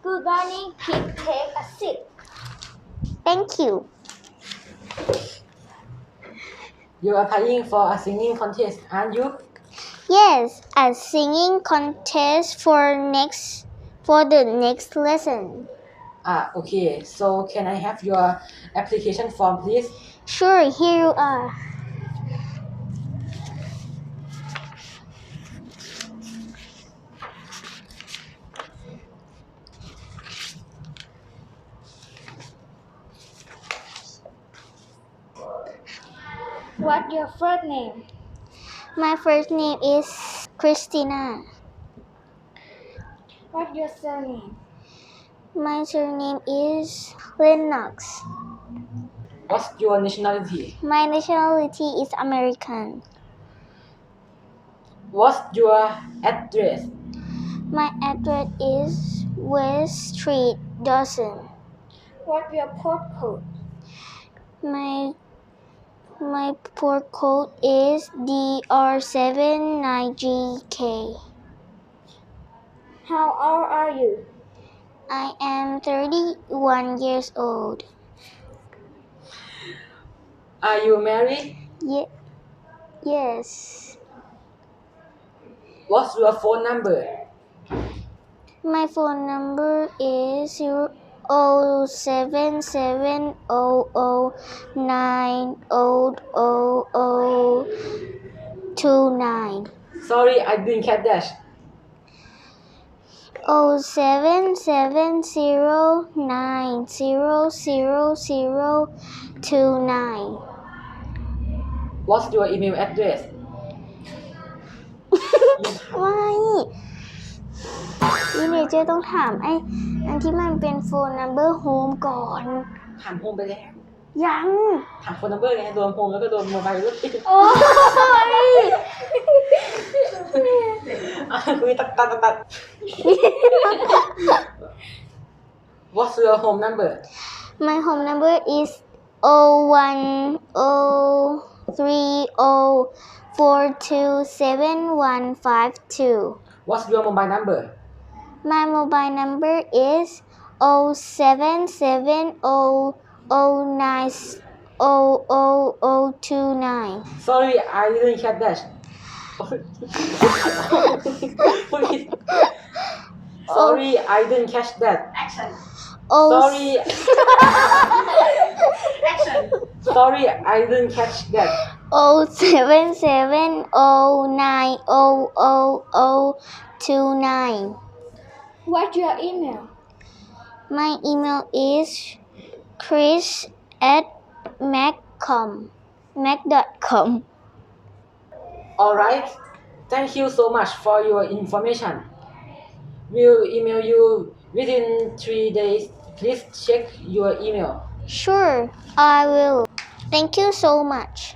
Good morning. Please take a seat. Thank you. You are applying for a singing contest, aren't you? Yes, a singing contest for the next lesson. Okay. So can I have your application form, please? Sure, here you are. What's your first name? My first name is Christina. What's your surname? My surname is Lennox. What's your nationality? My nationality is American. What's your address? My address is West Street, Dawson. What's your postcode? My port code is DR79GK. How old are you? I am 31 years old. Are you married? Yes. What's your phone number? My phone number is 07700900029. Sorry, I didn't catch that. 07709000029. What's your email address? ไม่เนเจอร์ต้องถามอันที่มันเป็นโฟนนัมเบอร์โฮมก่อน ถามโฮมไปแล้ว ยัง ถามโฟนนัมเบอร์ไงรวมโฮมแล้วก็รวมโมบายด้วย โอ้ย คุยตัด What's your home number? My home number is 01030427152. What's your mobile number? My mobile number is 07700900029. Sorry, I didn't catch that. Sorry, I didn't catch that. Action. Sorry. Action. Sorry, I didn't catch that. 07709000029. What's your email? My email is chris@mac.com. Alright. Thank you so much for your information. We'll email you within 3 days. Please check your email. Sure, I will. Thank you so much.